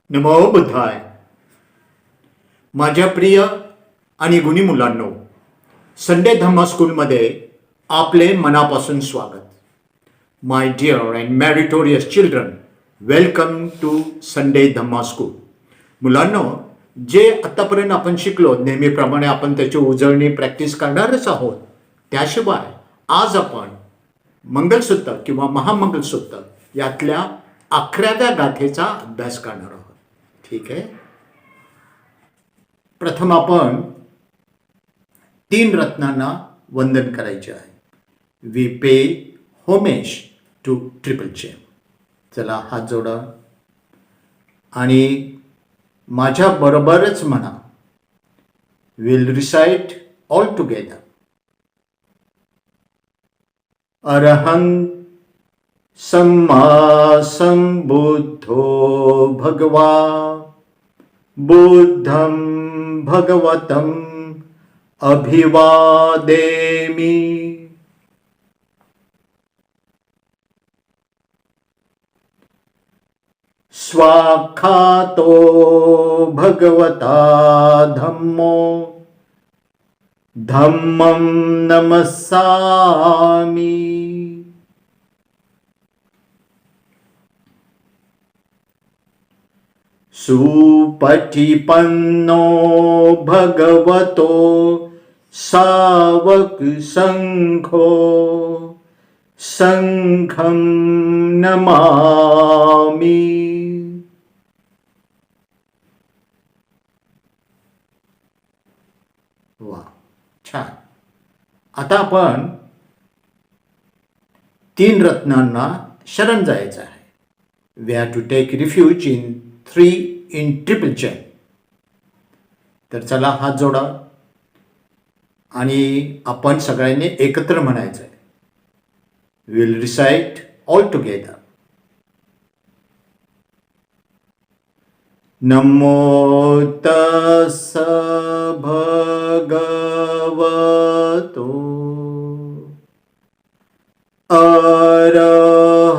नमो बुद्धाय. माझ्या प्रिय आणि गुणी मुलांनो, संडे धम्मा स्कूलमध्ये आपले मनापासून स्वागत. My dear and meritorious children, welcome to Sunday Dhamma school. मुलांनो, जे आत्तापर्यंत आपण शिकलो नेहमीप्रमाणे आपण त्याची उजळणी प्रॅक्टिस करणारच आहोत. त्याशिवाय आज आपण मंगलसूत्र किंवा महामंगलसूत्र यातल्या 11व्या गाथेचा अभ्यास करणार आहोत. ठीक आहे. प्रथम आपण 3 रत्नांना वंदन करायचे आहे. We pay homage to triple gem. चला हात जोडा आणि माझ्या बरोबरच म्हणा. Will recite all together. अरहं सम्मा संबुद्धो भगवा बुद्धं भगवतं अभिवादेमि. स्वाख्यातो भगवता धम्मो धम्मं नमस्सामि. सुपटिपन्नो भगवतो सावक संघो संघं नमामि. वा, छान. आता आपण 3 रत्नांना शरण जायचं आहे. We have to take refuge in 3 in triple chain. तर चला हात जोडा आणि आपण सगळ्यांनी एकत्र म्हणायचं आहे. Will recite all together. नमो तस्स भगवतो अरहतो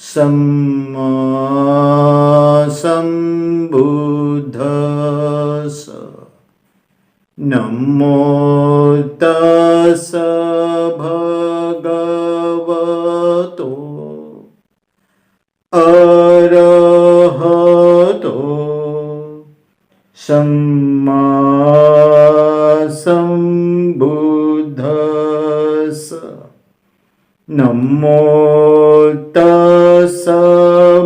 सम्मा संबुद्धस्स. नमो तस्स भगवतो अरहतो सम्मा संबुद्धस्स. नमो तस्स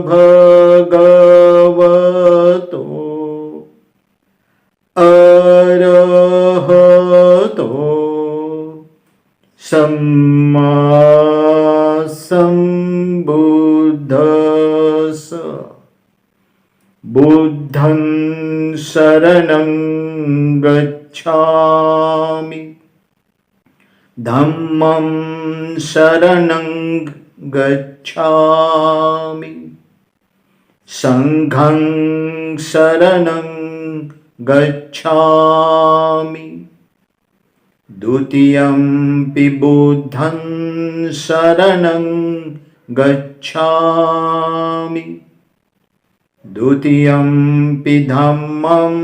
भगवतो अरहतो सम्मा संबुद्धस्स. बुद्धं शरणं गच्छामि. धम्मं शरणं गच्छामि. संघं शरणं गच्छामि. द्वितीयंपि बुद्धं शरणं गच्छामि. द्वितीयंपि धम्मं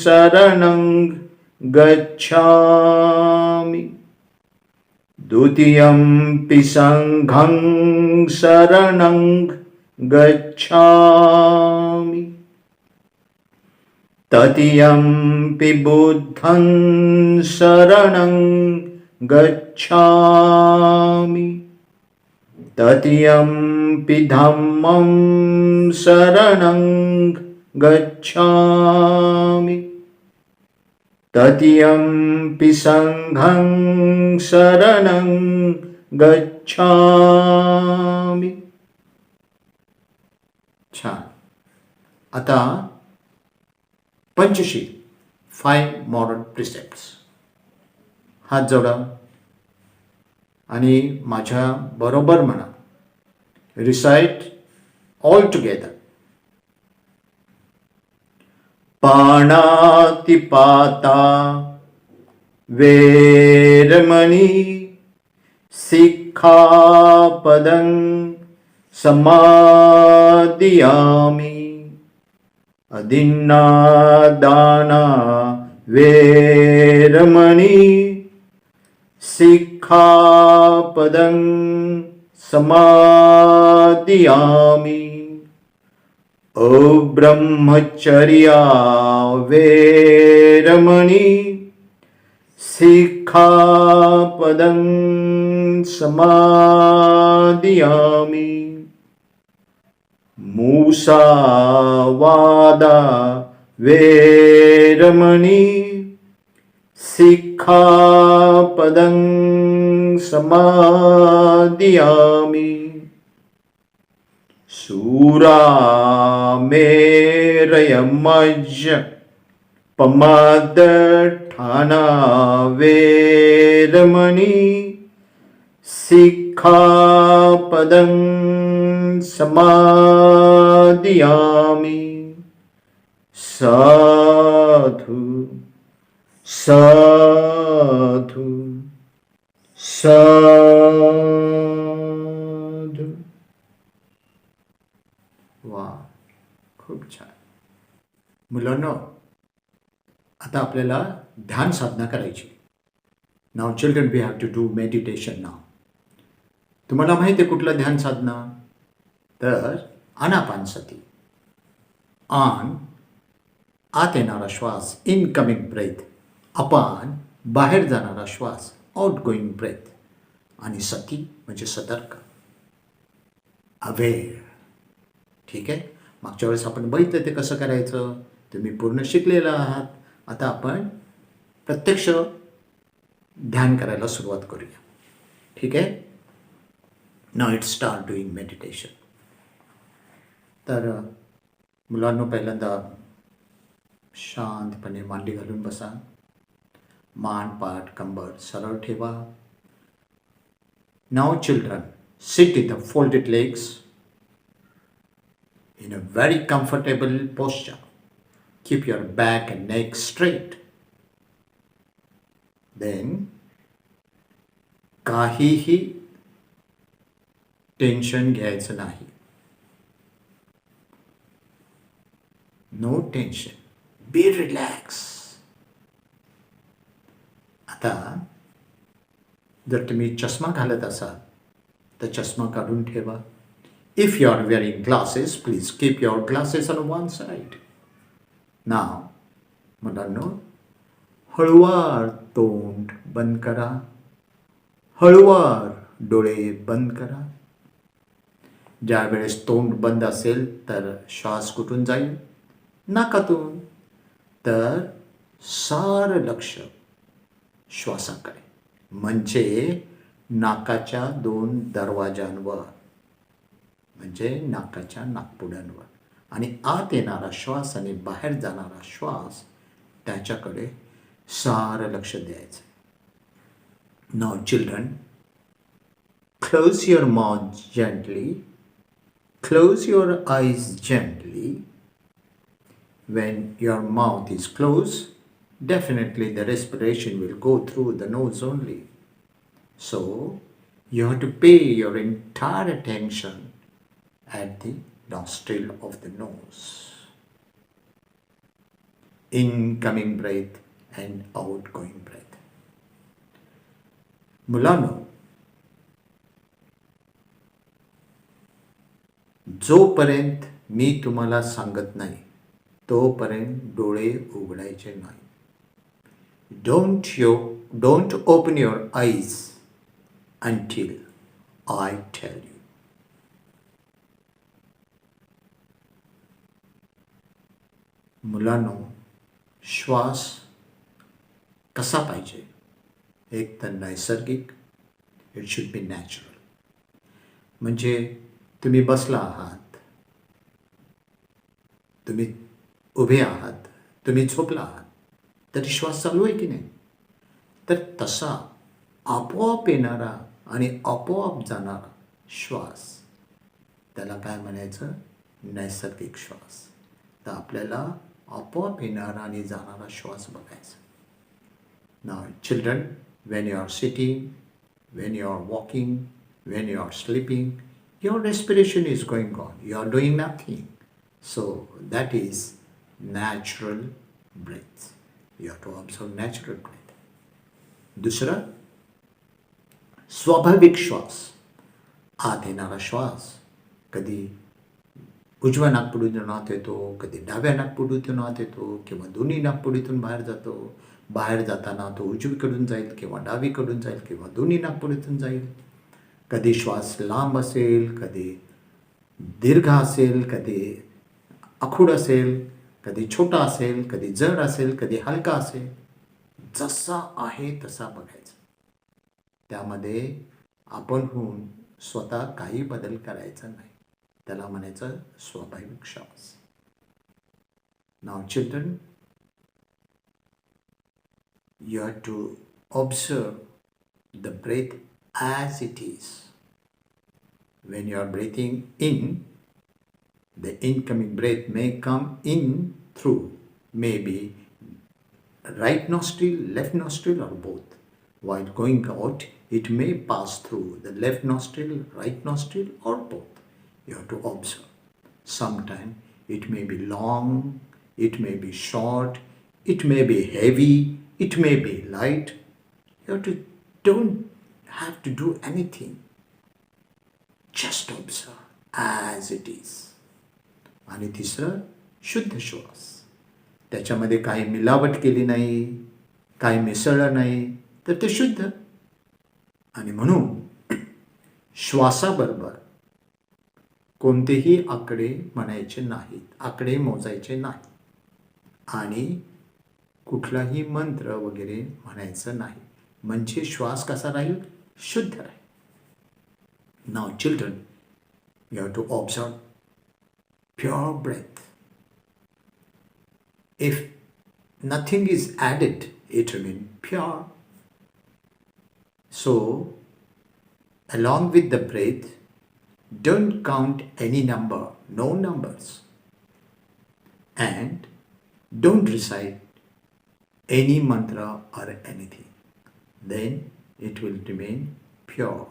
शरणं गच्छामि. द्वितीयंपि संघं शरणं गच्छामि. तृतीयंपि बुद्धं शरणं गच्छामि. तृतीयंपि धम्मं शरणं गच्छामि. तृतीयंपि संघं शरणं गच्छामि. छान. आता पंचशील 5 मॉरल प्रिसेप्ट्स. हात जोडा आणि माझ्या बरोबर म्हणा. Recite all together. पाणातिपाता वेरमणि सिक्खापदं समादित्तानि अदिन्नादाना वेरमणि सिक्खापदं समादियामि अब्रह्मचर्या वेरमणि सिक्खापदं समादियामि मूसावादा वेरमणि सिक्खापदं समादियामि सूरामेरयमज्ज पमादठाना वेरमणि सिक्खापदं समादियामि साधु साधु साधु. वा, खूप छान. मुलांनो, आता आपल्याला ध्यान साधना करायची. Now children, we have to do meditation now. तुम्हाला माहिती आहे कुठलं ध्यान साधना? तर आनापानसती. आन, आत येणारा श्वास, इनकमिंग ब्रेथ. अपान, बाहेर जाणारा श्वास, आउट गोईंग ब्रेथ. आणि सती म्हणजे सतर्क, अवेअर. ठीक आहे. मागच्या वेळेस आपण बघितलं ते कसं करायचं, तुम्ही पूर्ण शिकलेला आहात. आता आपण प्रत्यक्ष ध्यान करायला सुरुवात करूया. ठीक आहे. Now it start doing meditation. तर मुलांनो, पहिल्यांदा शांतपणे मांडी घालून बसा. मान, पाठ, कंबर सरळ ठेवा. Now children, sit in the folded legs in a very comfortable posture. Keep your back and neck straight. Then काहीही टेन्शन घ्यायचं नाही. No tension. Be relax. आता जर तुम्ही चष्मा घालत असाल तर चष्मा काढून ठेवा. If you are wearing glasses, please keep your glasses on one side. Now मुलांनो, हळूवार तोंड बंद करा. हळूवार डोळे बंद करा. ज्या वेळेस तोंड बंद असेल तर श्वास कुठून जाईल? नाकातून. तर सारं लक्ष श्वासाकडे, म्हणजे नाकाच्या 2 दरवाजांवर, म्हणजे नाकाच्या नाकपुड्यांवर. आणि आत येणारा श्वास आणि बाहेर जाणारा श्वास त्याच्याकडे सारं लक्ष द्यायचं. Now children, close your mouth gently. Close your eyes gently. When your mouth is closed, definitely the respiration will go through the nose only. So, you have to pay your entire attention at the nostril of the nose. Incoming breath and outgoing breath. मुलांनो, जोपर्यंत मी तुम्हाला सांगत नाही तोपर्यंत डोळे उघडायचे नाही. Don't open your eyes until I tell you. मुलांनो, श्वास कसा पाहिजे? एक तर नैसर्गिक. It should be natural. म्हणजे तुम्ही बसला आहात, तुम्ही उभे आहात, तुम्ही झोपला आहात, तरी श्वास चालू आहे की नाही? तर तसा आपोआप येणारा आणि आपोआप जाणारा श्वास, त्याला काय म्हणायचं? नैसर्गिक श्वास. तर आपल्याला आपोआप येणारा आणि जाणारा श्वास बघायचा. Now children, when you are sitting, when you are walking, when you are sleeping, your respiration is going on. You are doing nothing. So that is natural breath. You have to observe natural breath. दुसरं, स्वाभाविक श्वास. आत येणारा श्वास कधी उजव्या नाकपुडीतून आत येतो, कधी डाव्या नाकपुडीतून आत येतो, किंवा दोन्ही नाकपुडीतून बाहेर जातो. बाहेर जाताना तो उजवीकडून जाईल किंवा डावीकडून जाईल किंवा दोन्ही नाकपुडीतून जाईल. कधी श्वास लांब असेल, कधी दीर्घ असेल, कधी आखूड असेल, कधी छोटा असेल, कधी जड असेल, कधी हलका असेल. जसा आहे तसा बघायचा. त्यामध्ये आपण होऊन स्वतः काही बदल करायचा नाही. त्याला म्हणायचं स्वाभाविक श्वास. नाव children, you have to observe the breath as it is. When you are breathing in, the incoming breath may come in through maybe right nostril, left nostril, or both. While going out, it may pass through the left nostril, right nostril, or both. You have to observe. Sometimes it may be long, it may be short, it may be heavy, it may be light. You don't have to do anything. Just observe as it is. आणि तिसरं, शुद्ध श्वास. त्याच्यामध्ये काही मिलावट केली नाही, काही मिसळलं नाही, तर ते शुद्ध. आणि म्हणून श्वासाबरोबर कोणतेही आकडे म्हणायचे नाहीत, आकडे मोजायचे नाहीत, आणि कुठलाही मंत्र वगैरे म्हणायचं नाही. म्हणजे श्वास कसा राहील? शुद्ध राहील. Now children, you have to observe pure breath. If nothing is added, it remains pure. So, along with the breath, don't count any number, no numbers. And don't recite any mantra or anything. Then it will remain pure.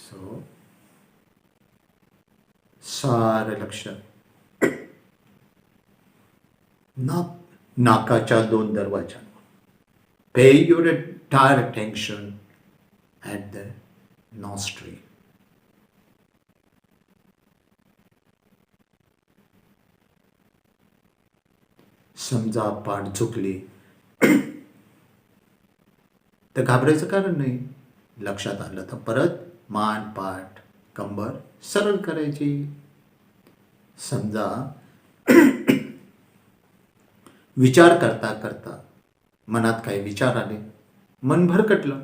So, सारं लक्ष नाकाच्या दोन दरवाजांवर. Pay your entire attention at the nostril. समजा पाठ चुकली तर घाबरायचं कारण नाही. लक्षात आलं तर परत मान, पाठ, कंबर सरळ करायची. समजा विचार करता करता मनात काही विचार आले, मन भरकटलं,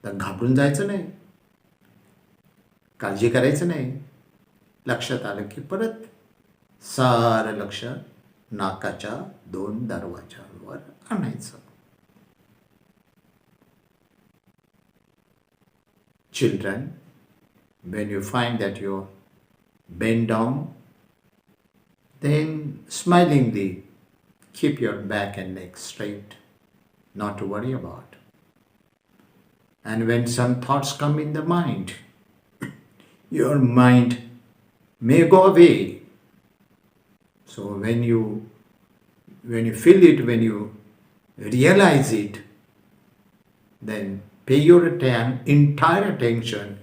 तर घाबरून जायचं नाही, काळजी करायचं नाही. लक्षात आलं की परत सारं लक्ष नाकाच्या दोन दरवाजांवर आणायचं. Children, when you find that you bend down, then smilingly keep your back and neck straight, not to worry about. And when some thoughts come in the mind, your mind may go away. So when you feel it, when you realize it, then pay your entire attention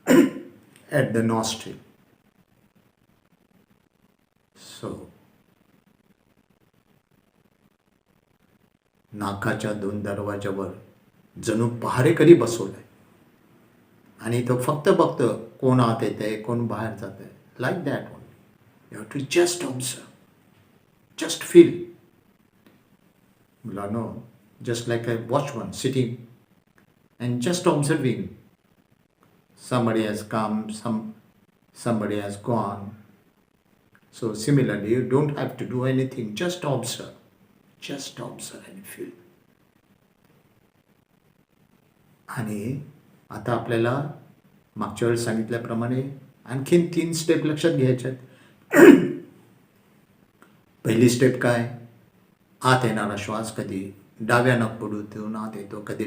at the nostril. So, नाकाच्या दोन दरवाजावर जणू पहारेकरी बसवलाय आणि तो फक्त बघतो कोण आत येतंय, कोण बाहेर जातंय. Like that only. You have to just observe, just feel. मुलांनो, just like a watchman sitting and just observing. Somebody has come, somebody has gone. So similarly, you don't have to do anything, just observe. Just observe and feel. आणि आता आपल्याला मागच्या वेळेस सांगितल्याप्रमाणे आणखीन 3 step लक्षात घ्यायच्यात. पहिली स्टेप काय? आत येणारा श्वास कधी डाव्या नाकपुडीतून आत येतो, कधी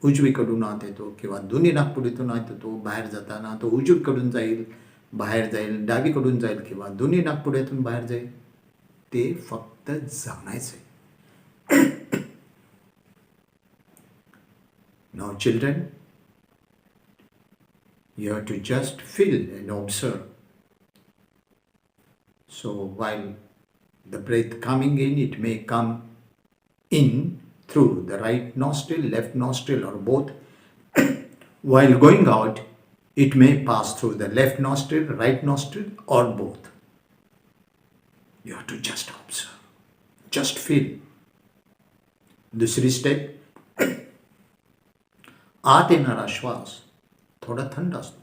उजवीकडून आत येतो किंवा दोन्ही नाकपुडीतून आत येतो. बाहेर जाताना तो उजवीकडून जाईल, बाहेर जाईल, डावीकडून जाईल किंवा दोन्ही नाकपुड्यातून बाहेर जाईल. ते फक्त जाणायचं आहे. Now children, you have to just feel and observe. So while the breath coming in, it may come in through the right nostril, left nostril, or both. While going out, it may pass through the left nostril, right nostril, or both. You have to just observe, just feel. दुसरी step, आत येणारा श्वास थोडा थंड असतो.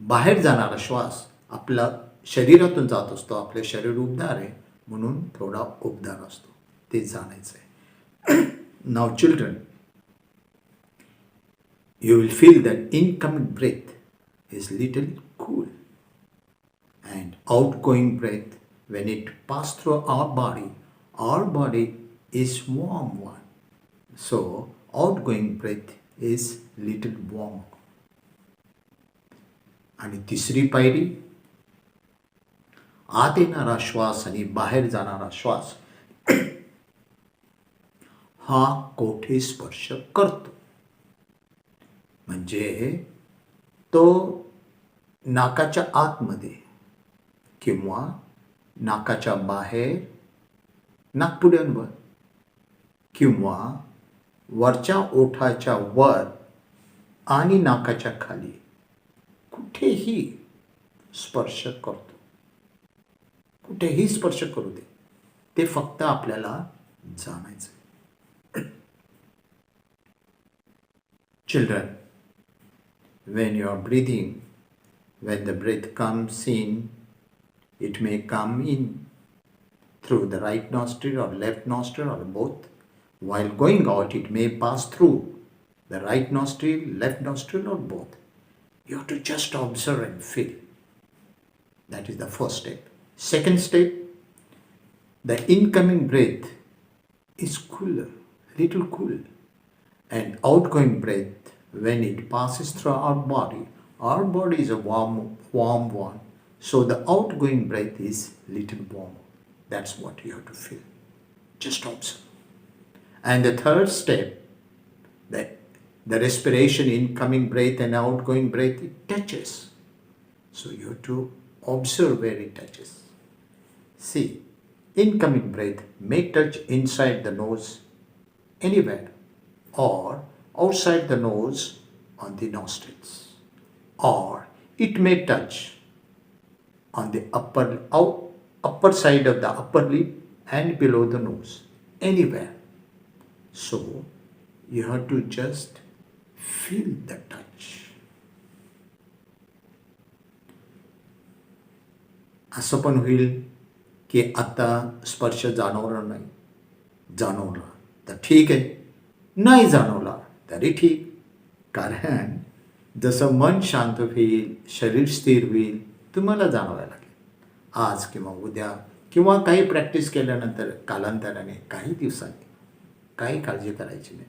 बाहेर जाणारा श्वास आपला शरीरातून जात असतो. आपले शरीर उबदार आहे म्हणून थोडा उबदार असतो. ते जाणायचं आहे. नाव children, you will feel that incoming breath is little cool and outgoing breath, when it pass through our body is warm one. So outgoing breath is little warm. आणि तिसरी पायरी, आत येणारा श्वास आणि बाहेर जाणारा श्वास हा कोठे स्पर्श करतो. म्हणजे तो नाकाच्या आतमध्ये किंवा नाकाच्या बाहेर, नाकपुड्यांवर किंवा वरच्या ओठाच्या वर आणि नाकाच्या खाली कुठेही स्पर्श करतो. कुठेही स्पर्श करू दे, ते फक्त आपल्याला जाणायचं. Children, when you are breathing, when the breath comes in, it may come in through the right nostril or left nostril or both. While going out, it may pass through the right nostril, left nostril, or both. You have to just observe and feel. That is the first step. Second step, the incoming breath is cooler, little cool, and outgoing breath, when it passes through our body is a warm one. So the outgoing breath is little warm. That's what you have to feel. Just observe. And the third step, the respiration, incoming breath and outgoing breath, it touches. So you have to observe where it touches. See, incoming breath may touch inside the nose anywhere, or outside the nose on the nostrils, or it may touch on the upper side of the upper lip and below the nose, anywhere. So you have to just feel the touch. असं पण होईल की आता स्पर्श जाणवणार नाही. जाणवला तर ठीक आहे, नाही जाणवला तरी ठीक. कारण जसं मन शांत होईल, शरीर स्थिर होईल, तुम्हाला जाणवायला लागेल. आज किंवा उद्या किंवा काही प्रॅक्टिस केल्यानंतर कालांतराने, काही दिवसांनी, काही काळजी करायची नाही,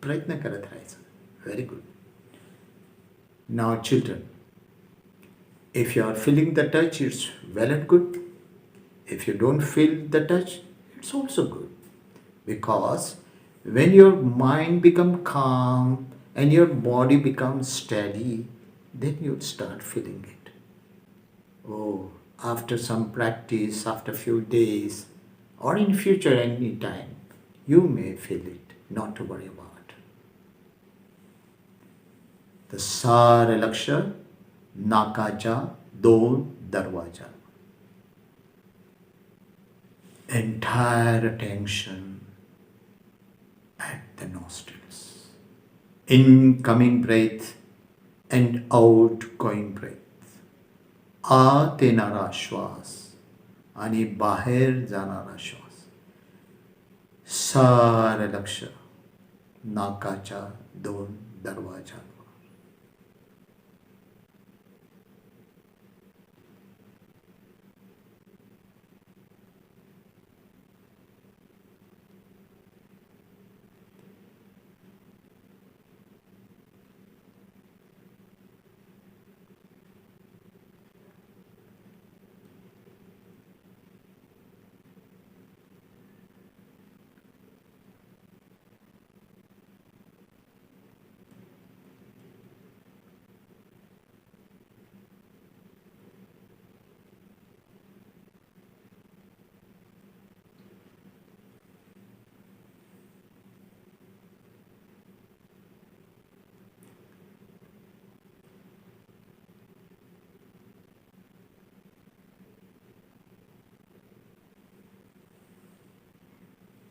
प्रयत्न करत राहायचं. Very good. Now children, if you are feeling the touch, it's well and good. If you don't feel the touch, it's also good. Because when your mind becomes calm and your body becomes steady, then you'll start feeling it. Oh, after some practice, after few days, or in future any time, you may feel it. Not to worry about. The सारे लक्ष नाकाच्या दोन दरवाजा. Entire attention at the nostrils. Incoming breath and outgoing breath. आत येणारा श्वास आणि बाहेर जाणारा श्वास. सारे लक्ष नाकाच्या दोन दरवाजा.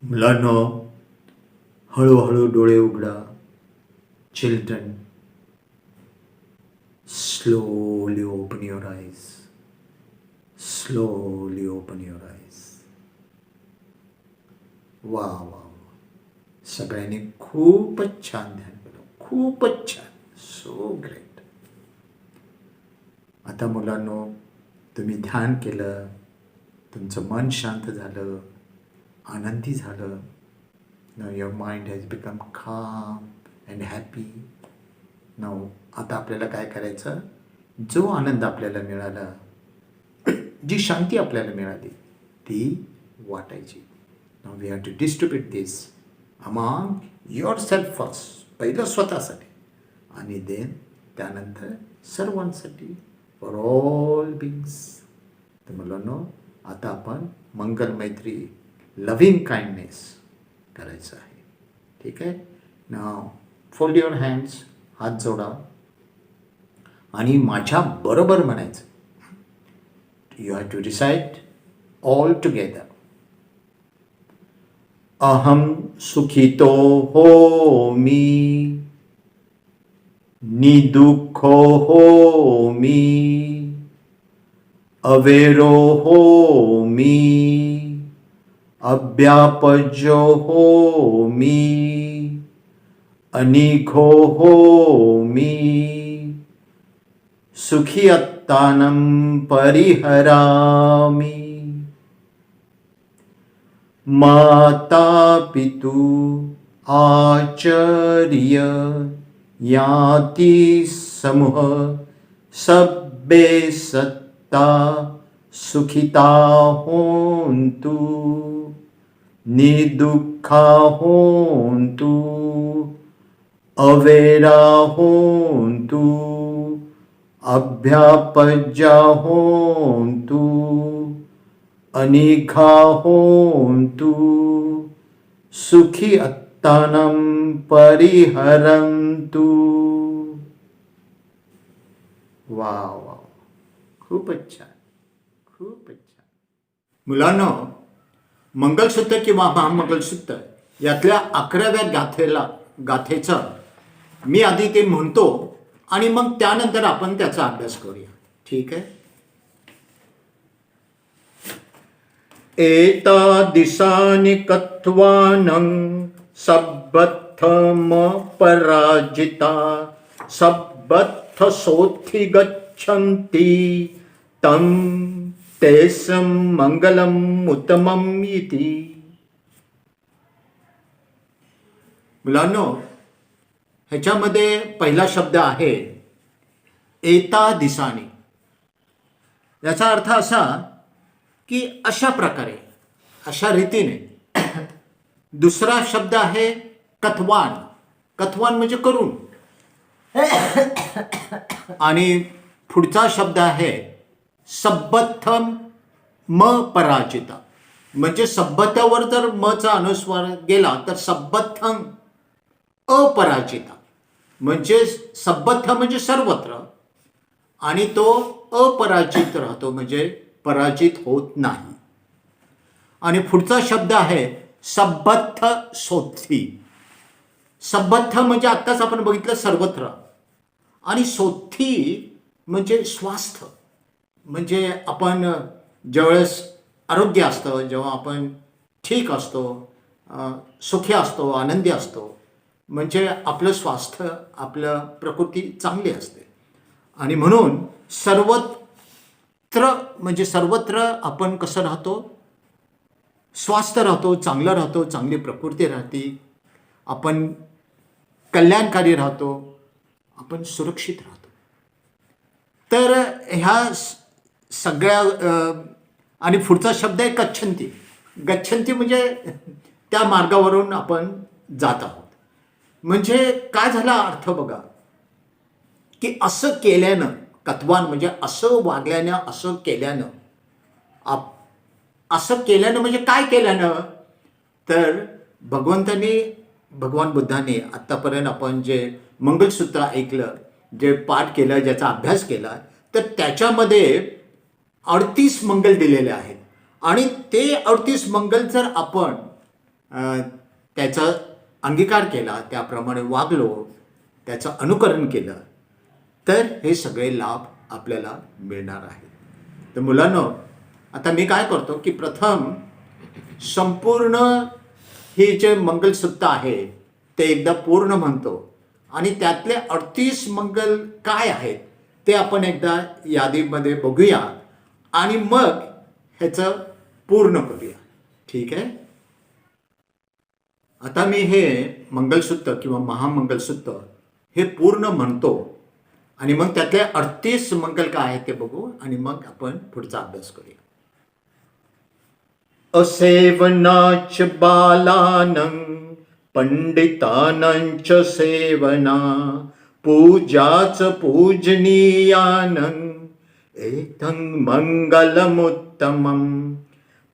मुलांनो, हळूहळू डोळे उघडा. Children, slowly open your eyes. Slowly open your eyes. वा वा वा, सगळ्यांनी खूपच छान ध्यान केलं, खूपच छान. So great. आता मुलांनो, तुम्ही ध्यान केलं, तुमचं मन शांत झालं, आनंदी झालं. Now your mind has become calm and happy. Now आता आपल्याला काय करायचं, जो आनंद आपल्याला मिळाला, जी शांती आपल्याला मिळाली, ती वाटायची. Now we have to distribute this among yourself first. पहिलं स्वतःसाठी आणि देन त्यानंतर सर्वांसाठी, फॉर ऑल बिंग्स. तर मुलांनो, आता आपण मंगल मैत्री, लव्हिंग काइंडनेस करायचं आहे. ठीक आहे. नाव फोल्ड युअर हँड्स, हात जोडा आणि माझ्या बरोबर म्हणायचं. You have to recite all together. अहम सुखितो होमी, निदुःखो होमी, अवेरो होमी, अव्यापजो होमी, अनिघो होमी, सुखी अत्तानं परिहरामि. माता पितु आचार्य याति समूह सब्बे सत्ता सुखिता होन्तु, निर्दुःखा होन्तु, अवेरा होन्तु, अभ्यापज्या होन्तु, अनिघा होन्तु, सुखी अत्तानं परिहरन्तु. वा वा, खूपच छान, खूपच छान. मुलांनो, मंगलसूत्र किंवा महामंगलसूत्र यातल्या 11व्या गाथेचं मी आधी ते म्हणतो आणि मग त्यानंतर आपण त्याचा अभ्यास करूया. ठीक आहे. एतादिशानि कत्वानं सब्बथम पराजिता, सब्बथ सोथि गच्छन्ति, तं तेषां मंगलम् उत्तमम् इति. मुलांनो, ह्याच्यामध्ये पहिला शब्द आहे एता दिसानी. याचा अर्थ असा की अशा प्रकारे, अशा रीतीने. दुसरा शब्द आहे कथवान. कथवान म्हणजे करून. आणि पुढचा शब्द आहे सब्बथम म पराजिता. म्हणजे सब्बथावर जर मचा अनुस्वार गेला तर सब्बथम अपराजिता. म्हणजे सब्बथ म्हणजे सर्वत्र आणि तो अपराजित राहतो, म्हणजे पराजित होत नाही. आणि पुढचा शब्द आहे सब्बथ सोथी. सब्बथ म्हणजे आत्ताच आपण बघितलं सर्वत्र, आणि सोथी म्हणजे स्वास्थ्य. म्हणजे आपण ज्यावेळेस आरोग्य असतं, जेव्हा आपण ठीक असतो, सुखी असतो, आनंदी असतो, म्हणजे आपलं स्वास्थ्य, आपलं प्रकृती चांगली असते. आणि म्हणून सर्वत्र म्हणजे सर्वत्र आपण कसं राहतो, स्वस्थ राहतो, चांगलं राहतो, चांगली प्रकृती राहते, आपण कल्याणकारी राहतो, आपण सुरक्षित राहतो. तर ह्या सगळ्या आणि पुढचा शब्द आहे गच्छन्ति. गच्छन्ति म्हणजे त्या मार्गावरून आपण जात आहोत. म्हणजे काय झाला अर्थ बघा, की असं केल्यानं, कथवान म्हणजे असं वागल्यानं, असं केल्यानं. असं केल्यानं म्हणजे काय केल्यानं, तर भगवान बुद्धाने आत्तापर्यंत आपण जे मंगलसूत्र ऐकलं, जे पाठ केलं, ज्याचा अभ्यास केला, तर त्याच्यामध्ये 38 मंगल दिलेले आहेत. आणि ते 38 मंगल जर आपण त्याचा अंगीकार केला, त्याप्रमाणे वागलो, त्याचं अनुकरण केलं, तर हे सगळे लाभ आपल्याला मिळणार आहेत. तर मुलांनो, आता मी काय करतो की प्रथम संपूर्ण ही जे मंगलसूत्र आहे ते एकदा पूर्ण म्हणतो आणि त्यातले 38 मंगल काय आहेत ते आपण एकदा यादीमध्ये बघूया आणि मग ह्याचं पूर्ण करूया. ठीक आहे. आता मी हे मंगलसूत्र किंवा महामंगलसूत्र हे पूर्ण म्हणतो आणि मग त्यातले 38 मंगल काय आहेत ते बघू आणि मग आपण पुढचा अभ्यास करूया. असेवनाच बालानं पंडितानांच सेवना पूजाच पूजनीयानं एतं मंगलमुत्तमं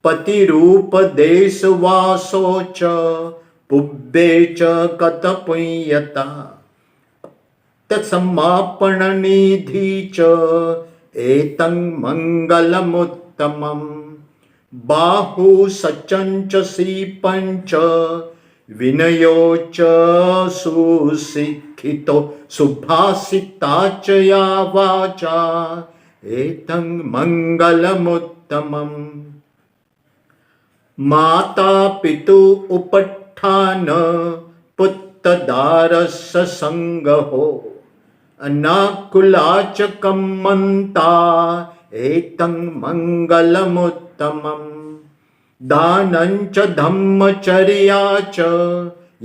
पतिरूपदेशवासोच पुब्बेच कतपुय्यता तत्समापननिधी च एतं मंगलमुत्तमं बाहु सचंच सीपंच विनयोच सुशिक्षितो सुभाषिताच या वाचा एतं मंगलमुत्तमं माता पितु उपट्ठान पुत्रदारस्य संगहो अनाकुलाच कम्मन्ता एतं मंगलमुत्तमं दानंच धम्मचर्याच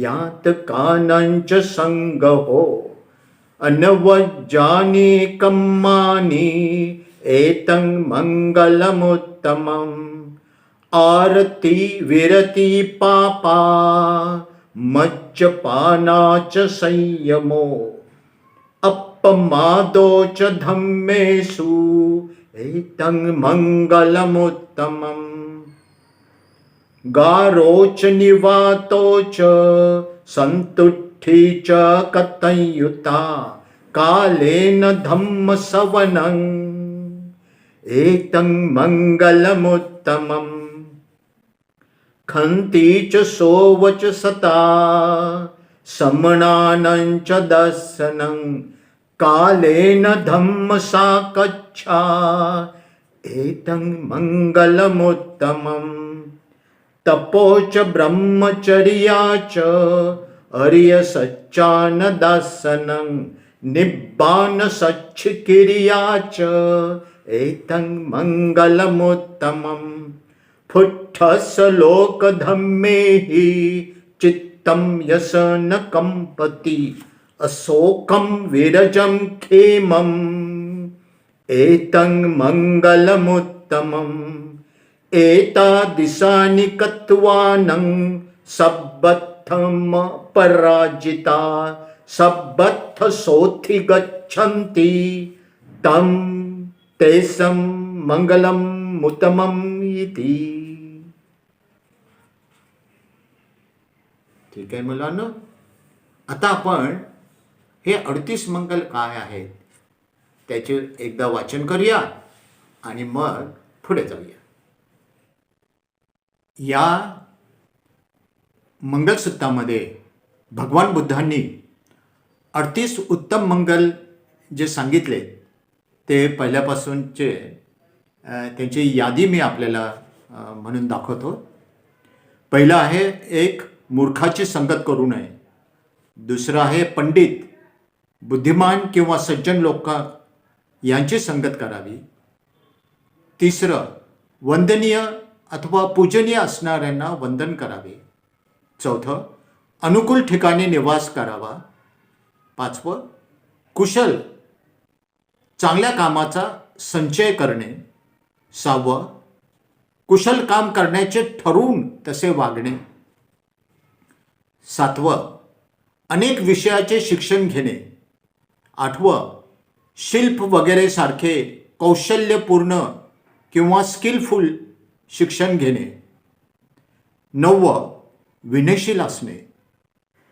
यातकानंच संगहो अनवज्जानि कम्मानि एतं मंगलमुत्तमं आरती विरति पापा मज्जपानाच संयमो अपमादोच धम्मेषु एतं मंगलमुत्तमं गारोच निवातोच संतुष्टि च कतयुता कालेन धम्मसवनं एतं मंगलमुत्तमं खन्ति च सोवच सता समणानं च दर्शनं कालेन धम्मसाकच्छा एतं मंगलमुत्तमं तपोच ब्रह्मचर्याच अर्यसच्चान दर्शनं निब्बान सच्चिक्रियाच एतं मंगलमुत्तमं फुट्ठस लोकधम्मेहि चित्तं यस न कंपति अशोकं विरजं खेमं एतं मंगलमुत्तमं एतादिशानि कत्वानं सब्बद्धम पराजिता सब्बद्ध सोथि गच्छन्ति तं तेषां मंगलम् उत्तमम् इति. ठीक आहे मुलांनो, आता आपण हे 38 मंगल काय आहेत त्याचे एकदा वाचन करूया आणि मग पुढे जाऊया. या मंगलसूत्रामध्ये भगवान बुद्धांनी 38 उत्तम मंगल जे सांगितले ते पहिल्यापासूनचे त्यांची यादी मी आपल्याला म्हणून दाखवतो. पहिलं आहे, एक मूर्खाची संगत करू नये. दुसरं आहे पंडित, बुद्धिमान किंवा सज्जन लोक यांची संगत करावी. तिसरं, वंदनीय अथवा पूजनीय असणाऱ्यांना वंदन करावे. चौथं, अनुकूल ठिकाणी निवास करावा. पाचवं, कुशल चांगल्या कामाचा संचय करणे. सहावं, कुशल काम करण्याचे ठरवून तसे वागणे. सातवं, अनेक विषयाचे शिक्षण घेणे. आठवं, शिल्प वगैरे सारखे कौशल्यपूर्ण किंवा स्किलफुल शिक्षण घेणे. नववं, विनयशील असणे.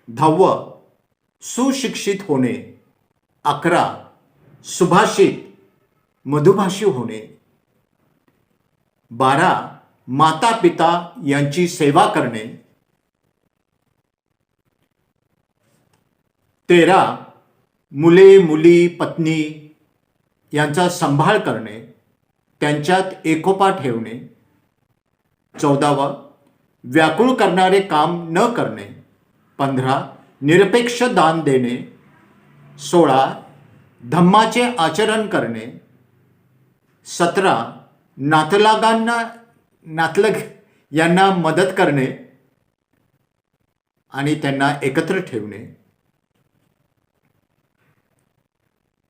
दहावं, सुशिक्षित होणे. 11, सुभाषित मधुभाषी होणे. 12, माता पिता यांची सेवा करणे. 13 मुले मुली पत्नी यांचा सांभाळ करणे, त्यांच्यात एकोपा ठेवणे. 14 व्याकुळ करणारे काम न करणे. 15 निरपेक्ष दान देणे. 16 धम्माचे आचरण करणे. 17 नातलग यांना मदत करणे आणि त्यांना एकत्र ठेवणे.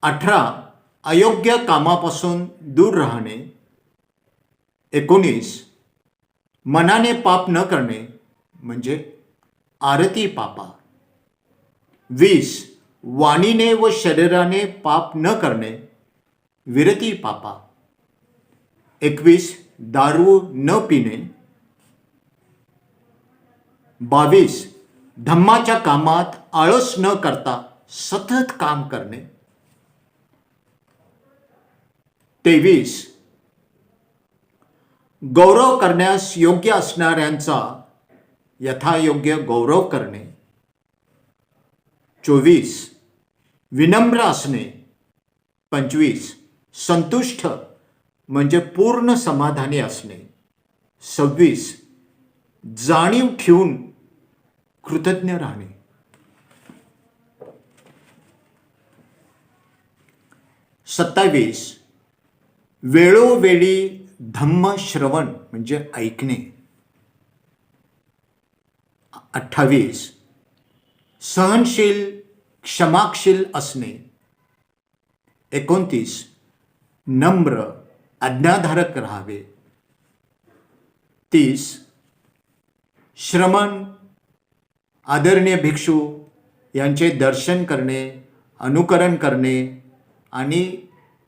18 अयोग्य कामापासून दूर राहणे. 19 मनाने पाप न करणे म्हणजे आरती पापा. 20 वाणीने व शरीराने पाप न करणे विरती पापा. 21 दारू न पिणे. 22 धम्माच्या कामात आळस न करता सतत काम करणे. 23 गौरव करण्यास योग्य असणाऱ्यांचा यथायोग्य गौरव करणे. 24 विनम्र असणे. 25 संतुष्ट म्हणजे पूर्ण समाधानी असणे. 26 जाणीव ठेवून कृतज्ञ राहणे. 27 वेळोवेळी धम्म श्रवण म्हणजे ऐकणे. 28 सहनशील क्षमाशील असणे. 29 नम्र आज्ञाधारक राहावे. 30 श्रमण आदरणीय भिक्षू यांचे दर्शन करणे, अनुकरण करणे आणि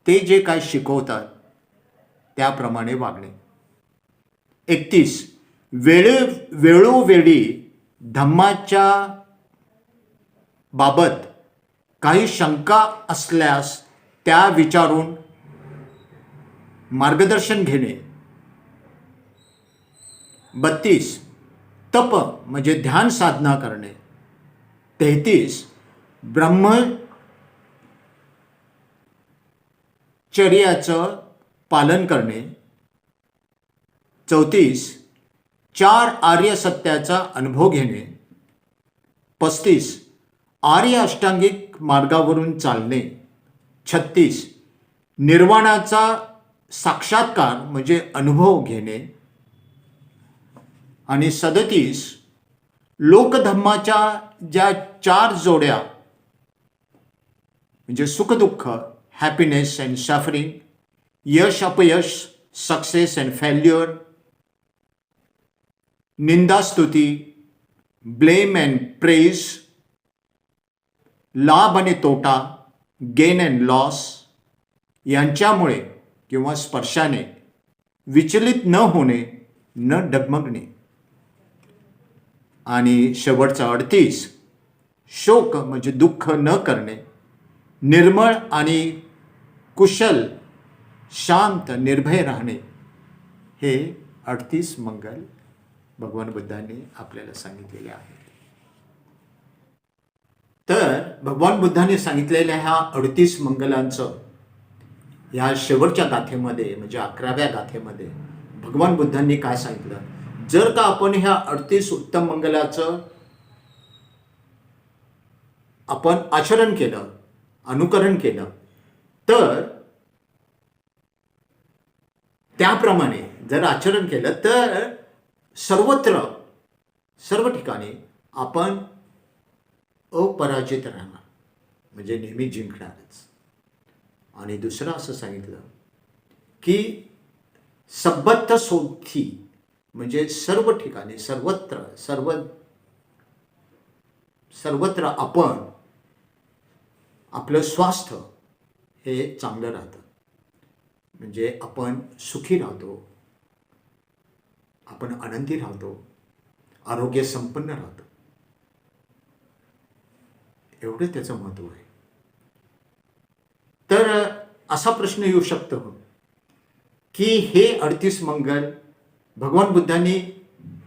ते जे काय शिकवतात त्याप्रमाणे वागणे. 31 वेळोवेळी धम्माच्या बाबत काही शंका असल्यास त्या विचारून मार्गदर्शन घेणे. 32 तप म्हणजे ध्यान साधना करणे. 33 ब्रह्मचर्याचं पालन करणे. 34 4 आर्य सत्याचा अनुभव घेणे. 35 आर्य अष्टांगिक मार्गावरून चालणे. 36 निर्वाणाचा साक्षात्कार म्हणजे अनुभव घेणे. आणि 37 लोकधम्माच्या ज्या 4 जोड्या म्हणजे सुखदुःख हॅपीनेस अँड सफरिंग, यश अपयश सक्सेस अँड फेल्युअर, निंदा स्तुती ब्लेम अँड प्रेज, लाभ आणि तोटा गेन अँड लॉस यांच्यामुळे किंवा स्पर्शाने विचलित न होणे, न डगमगणे. आणि शेवटचा 38 शोक म्हणजे दुःख न करणे, निर्मळ आणि कुशल शांत निर्भय राहणे. हे 38 मंगल भगवान बुद्धांनी आपल्याला सांगितलेले आहेत. तर भगवान बुद्धांनी सांगितलेल्या ह्या 38 मंगलांचं ह्या शेवटच्या गाथेमध्ये म्हणजे 11व्या गाथेमध्ये भगवान बुद्धांनी काय सांगितलं, जर का आपण ह्या 38 उत्तम मंगलाचं आपण आचरण केलं, अनुकरण केलं, तर त्याप्रमाणे जर आचरण केलं तर सर्वत्र सर्व ठिकाणी आपण अपराजित राहणार म्हणजे नेहमी जिंकणारच. आणि दुसरं असं सांगितलं की सबत्त सोथी म्हणजे सर्व ठिकाणी सर्वत्र आपण आपलं स्वास्थ्य हे चांगलं राहतं म्हणजे आपण सुखी राहतो, आपण आनंदी राहतो, आरोग्य संपन्न राहतो. एवढं त्याचं महत्त्व आहे. तर असा प्रश्न येऊ शकतो की हे 38 मंगल भगवान बुद्धांनी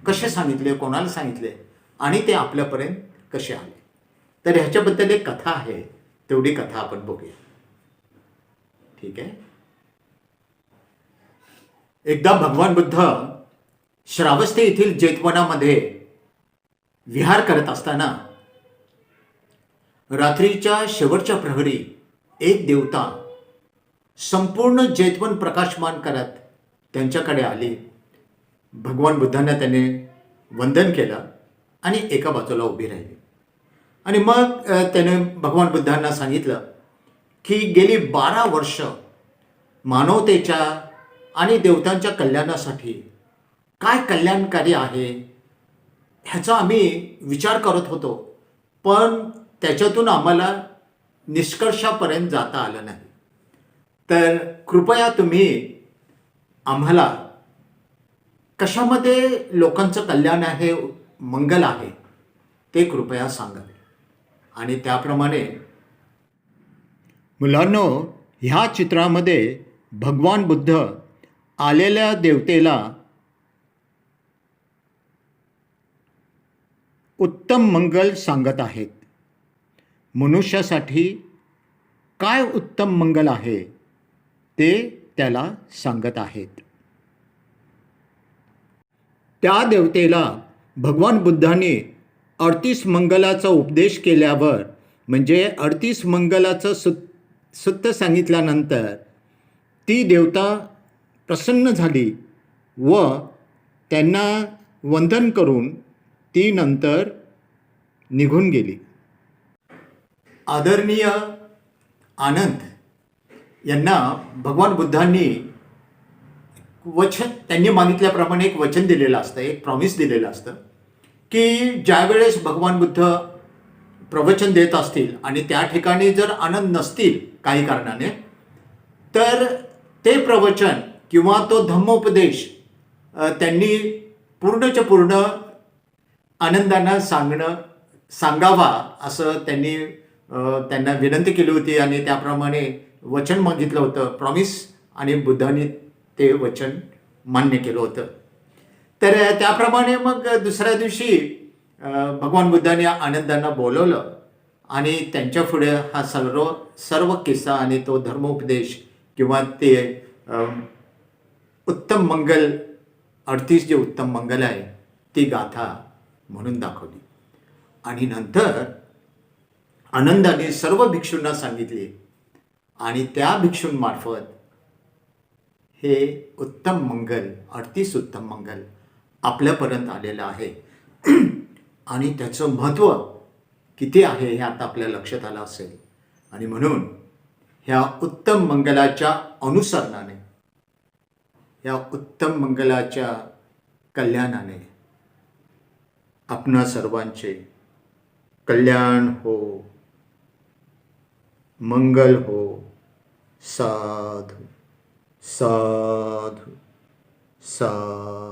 कसे सांगितले, कोणाला सांगितले आणि ते आपल्यापर्यंत कसे आले. तर ह्याच्याबद्दल एक कथा आहे, तेवढी कथा आपण बघूया. ठीक आहे. एकदा भगवान बुद्ध श्रावस्ती येथील जेतवनामध्ये विहार करत असताना रात्रीच्या शेवटच्या प्रहरी एक देवता संपूर्ण जेतवन प्रकाशमान करत त्यांच्याकडे आली. भगवान बुद्धांना त्याने वंदन केलं आणि एका बाजूला उभी राहिली. आणि मग त्याने भगवान बुद्धांना सांगितलं की गेली 12 वर्ष मानवतेच्या आणि देवतांच्या कल्याणासाठी काय कल्याणकारी आहे ह्याचा आम्ही विचार करत होतो, पण त्याच्यातून आम्हाला निष्कर्षापर्यंत जाता आलं नाही. तर कृपया तुम्ही आम्हाला कशामध्ये लोकांचं कल्याण आहे, मंगल आहे, ते कृपया सांगावे. आणि त्याप्रमाणे मुलांनो, ह्या चित्रामध्ये भगवान बुद्ध आलेल्या देवतेला उत्तम मंगल सांगत आहेत. मनुष्यासाठी काय उत्तम मंगल आहे ते त्याला सांगत आहेत. त्या देवतेला भगवान बुद्धांनी 38 मंगलाचा उपदेश केल्यावर, म्हणजे 38 मंगलाचं सूत्र सांगितल्यानंतर ती देवता प्रसन्न झाली व त्यांना वंदन करून ती नंतर निघून गेली. आदरणीय आनंद यांना भगवान बुद्धांनी त्यांनी मागितल्याप्रमाणे एक वचन दिलेलं असतं, एक प्रॉमिस दिलेलं असतं की ज्यावेळेस भगवान बुद्ध प्रवचन देत असतील आणि त्या ठिकाणी जर आनंद नसतील काही कारणाने, तर ते प्रवचन किंवा तो धम्मोपदेश त्यांनी पूर्णच्या पूर्ण आनंदानं सांगावा असं त्यांना विनंती केली होती. आणि त्याप्रमाणे वचन मागितलं होतं, प्रॉमिस, आणि बुद्धांनी ते वचन मान्य केलं होतं. तर त्याप्रमाणे मग दुसऱ्या दिवशी भगवान बुद्धांनी आनंदांना बोलवलं आणि त्यांच्या पुढे हा सर्व किस्सा आणि तो धर्मोपदेश किंवा ते उत्तम मंगल 38 जे उत्तम मंगल आहे ती गाथा म्हणून दाखवली. आणि नंतर आनंदाने सर्व भिक्षूंना सांगितले आणि त्या भिक्षूंमार्फत हे उत्तम मंगल 38 उत्तम मंगल आपल्यापर्यंत आलेलं आहे. आणि त्याचं महत्त्व किती आहे हे आता आपल्या लक्षात आलं असेल. आणि म्हणून ह्या उत्तम मंगलाच्या अनुसरणाने, ह्या उत्तम मंगलाच्या कल्याणाने आपणा सर्वांचे कल्याण हो, मंगल हो. साधु साधु साधु.